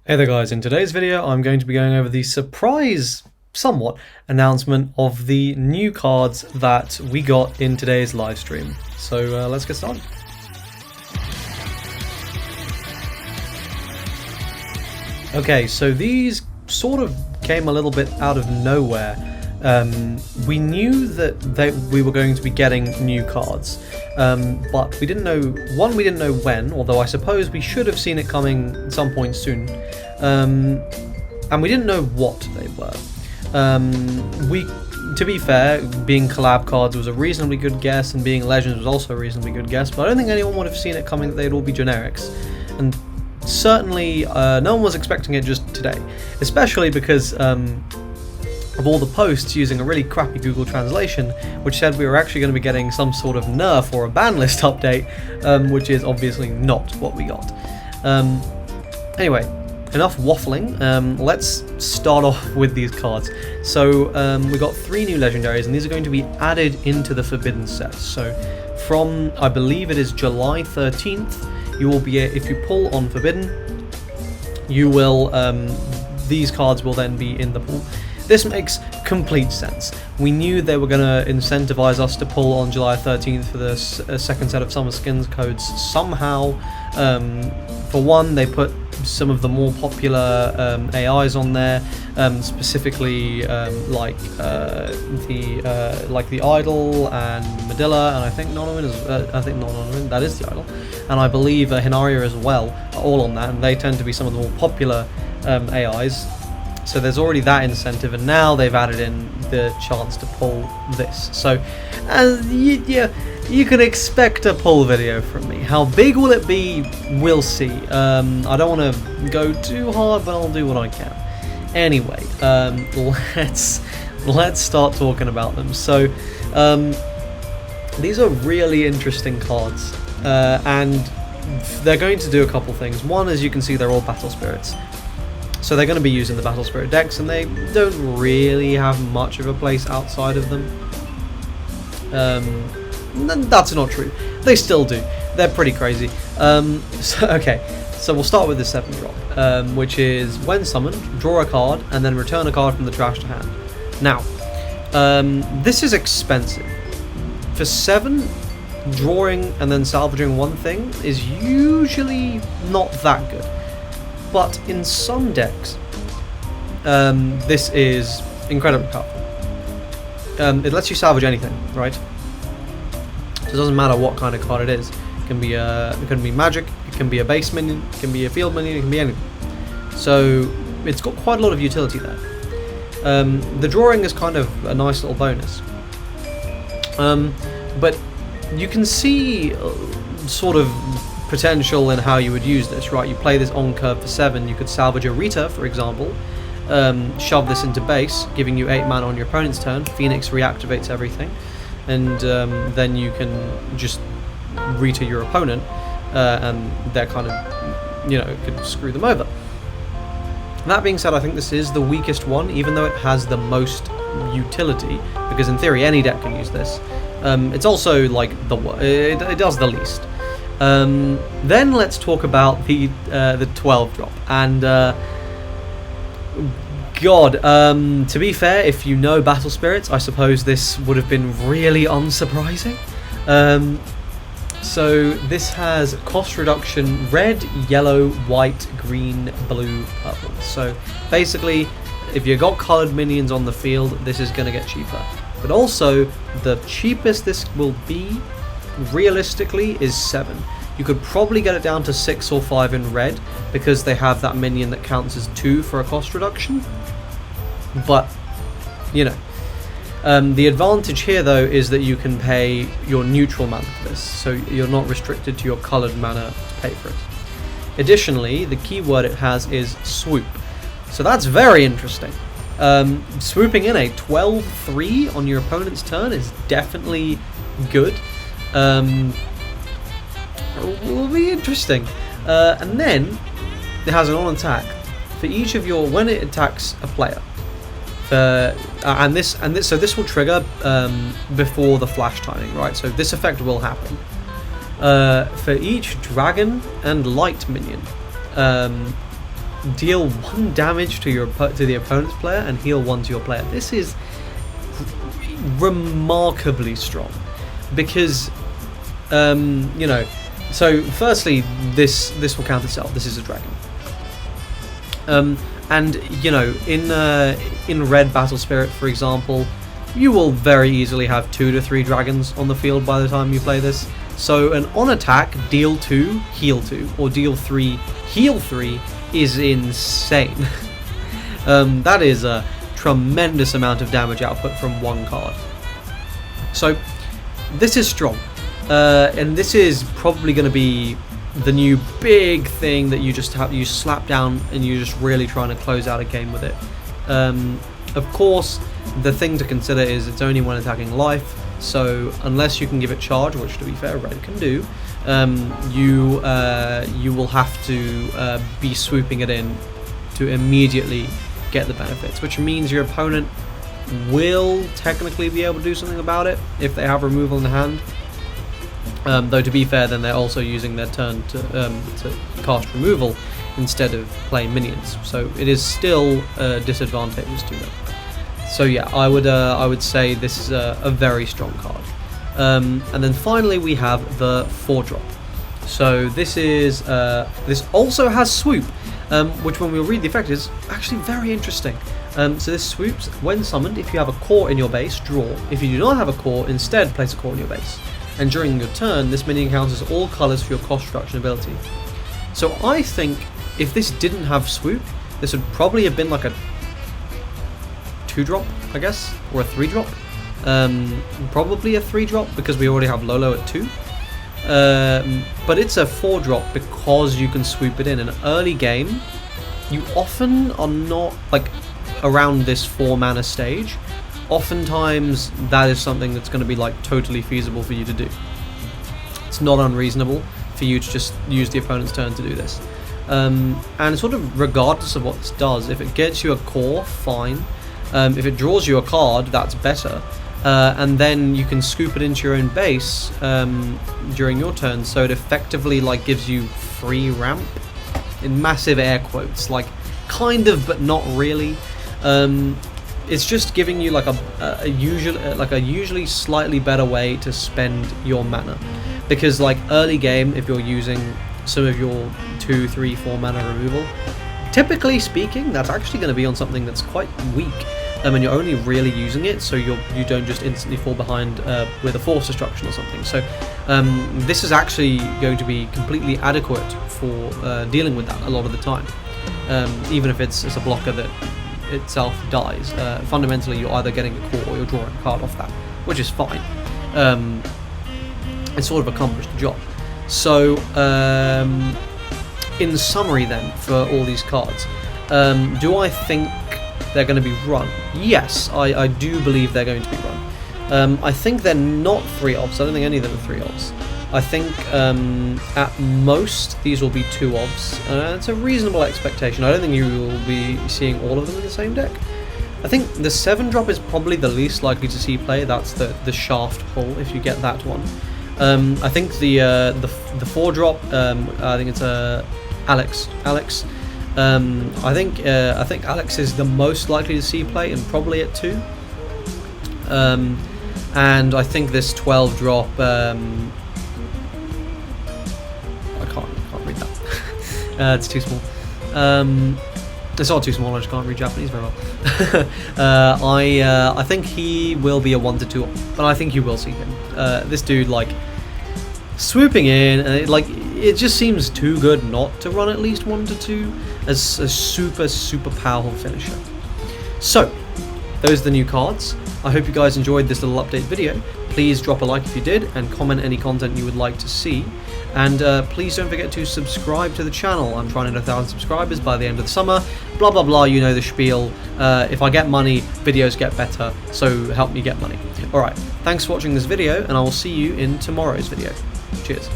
Hey there guys, in today's video I'm going to be going over the surprise, somewhat, announcement of the new cards that we got in today's live stream. So let's get started. Okay, so these sort of came a little bit out of nowhere. We knew that we were going to be getting new cards, but we didn't know when, although I suppose we should have seen it coming at some point soon, and we didn't know what they were. To be fair, being collab cards was a reasonably good guess, and being legends was also a reasonably good guess, but I don't think anyone would have seen it coming that they'd all be generics, and certainly no one was expecting it just today, especially because of all the posts using a really crappy Google translation, which said we were actually going to be getting some sort of nerf or a ban list update, which is obviously not what we got. Anyway, enough waffling. Let's start off with these cards. So we got 3 new legendaries, and these are going to be added into the Forbidden set. So from, I believe it is July 13th, you will be, if you pull on Forbidden, you will, these cards will then be in the pool. This makes complete sense. We knew they were going to incentivize us to pull on July 13th for the second set of Summer Skins codes somehow. For one, they put some of the more popular AIs on there, specifically like the Idol and Medilla, and I think Nonomin, that is the Idol, and I believe Hinaria as well, are all on that, and they tend to be some of the more popular AIs. So there's already that incentive, and now they've added in the chance to pull this. So you can expect a pull video from me. How big will it be? We'll see. I don't want to go too hard, but I'll do what I can. Anyway, let's start talking about them. So these are really interesting cards, and they're going to do a couple things. One, as you can see, they're all battle spirits. So they're going to be using the Battle Spirit decks, and they don't really have much of a place outside of them. That's not true. They still do. They're pretty crazy. So we'll start with the 7-drop, which is when summoned, draw a card, and then return a card from the trash to hand. Now, this is expensive. For 7, drawing and then salvaging one thing is usually not that good. But in some decks, this is incredibly powerful. It lets you salvage anything, right? So it doesn't matter what kind of card it is. It can be magic, it can be a base minion, it can be a field minion, it can be anything. So it's got quite a lot of utility there. The drawing is kind of a nice little bonus. But you can see sort of potential in how you would use this, right? You play this on curve for 7, you could salvage a Rita, for example, shove this into base, giving you 8 mana on your opponent's turn. Phoenix reactivates everything, and then you can just Rita your opponent, and they're kind of, could screw them over. That being said, I think this is the weakest one, even though it has the most utility, because in theory any deck can use this. It's also like it does the least. Then let's talk about the 12-drop, and to be fair, if you know Battle Spirits, I suppose this would have been really unsurprising. So this has cost reduction: red, yellow, white, green, blue, purple. So basically, if you got coloured minions on the field, this is going to get cheaper. But also, the cheapest this will be realistically is 7. You could probably get it down to 6 or 5 in red, because they have that minion that counts as 2 for a cost reduction. But the advantage here though is that you can pay your neutral mana for this, so you're not restricted to your coloured mana to pay for it. Additionally, the keyword it has is swoop, so that's very interesting. Swooping in a 12/3 on your opponent's turn is definitely good. Will be interesting. And then it has an on attack for each of your, when it attacks a player. So this will trigger before the flash timing, right? So this effect will happen. For each dragon and light minion, deal 1 damage to the opponent's player and heal 1 to your player. This is remarkably strong because you know. So firstly, this will count itself. This is a dragon. And you know, in Red Battle Spirit, for example, you will very easily have 2 to 3 dragons on the field by the time you play this. So an on attack, deal 2, heal 2, or deal 3, heal 3 is insane. That is a tremendous amount of damage output from 1 card. So this is strong, and this is probably going to be the new big thing that you slap down and you're just really trying to close out a game with it. Of course, the thing to consider is it's only when attacking life, so unless you can give it charge, which to be fair Red can do, you will have to be swooping it in to immediately get the benefits, which means your opponent will technically be able to do something about it if they have removal in the hand. Though to be fair, then they're also using their turn to cast removal instead of playing minions, so it is still disadvantageous to them. So yeah, I would say this is a very strong card. And then finally we have the 4-drop. So this is this also has swoop, which when we read the effect is actually very interesting. So this swoops when summoned. If you have a core in your base, draw. If you do not have a core, instead place a core in your base. And during your turn, this minion counters all colours for your cost reduction ability. So I think if this didn't have swoop, this would probably have been like a 2-drop, I guess, or a 3-drop. Probably a 3-drop because we already have Lolo at 2. But it's a 4-drop because you can swoop it in. In an early game, you often are not, like, around this 4-mana stage. Oftentimes that is something that's going to be like totally feasible for you to do. It's not unreasonable for you to just use the opponent's turn to do this. And sort of regardless of what this does, if it gets you a core, fine. If it draws you a card, that's better. And then you can scoop it into your own base during your turn, so it effectively like gives you free ramp in massive air quotes, like kind of but not really. It's just giving you like a usually slightly better way to spend your mana, because like early game, if you're using some of your 2, 3, 4 mana removal, typically speaking, that's actually going to be on something that's quite weak, and you're only really using it so you don't just instantly fall behind with a force destruction or something. So this is actually going to be completely adequate for dealing with that a lot of the time, even if it's a blocker that itself dies. Fundamentally, you're either getting a core or you're drawing a card off that, which is fine. It's sort of accomplished the job. So in summary then, for all these cards, do I think they're going to be run? Yes, I do believe they're going to be run. I think they're not 3-ofs. I don't think any of them are 3-ofs. I think at most these will be 2-ofs. It's a reasonable expectation. I don't think you will be seeing all of them in the same deck. I think the 7-drop is probably the least likely to see play. That's the shaft pull, if you get that one. I think the 4-drop, I think it's Alex. I think Alex is the most likely to see play, and probably at 2. And I think this 12-drop, I can't read that. It's too small. It's not too small. I just can't read Japanese very well. I think he will be a 1 to 2, but I think you will see him. This dude, like, swooping in, and it just seems too good not to run at least 1 to 2 as a super powerful finisher. So those are the new cards. I hope you guys enjoyed this little update video. Please drop a like if you did, and comment any content you would like to see. And please don't forget to subscribe to the channel. I'm trying to hit 1,000 subscribers by the end of the summer. Blah blah blah, you know the spiel. If I get money, videos get better, so help me get money. Alright, thanks for watching this video, and I will see you in tomorrow's video. Cheers.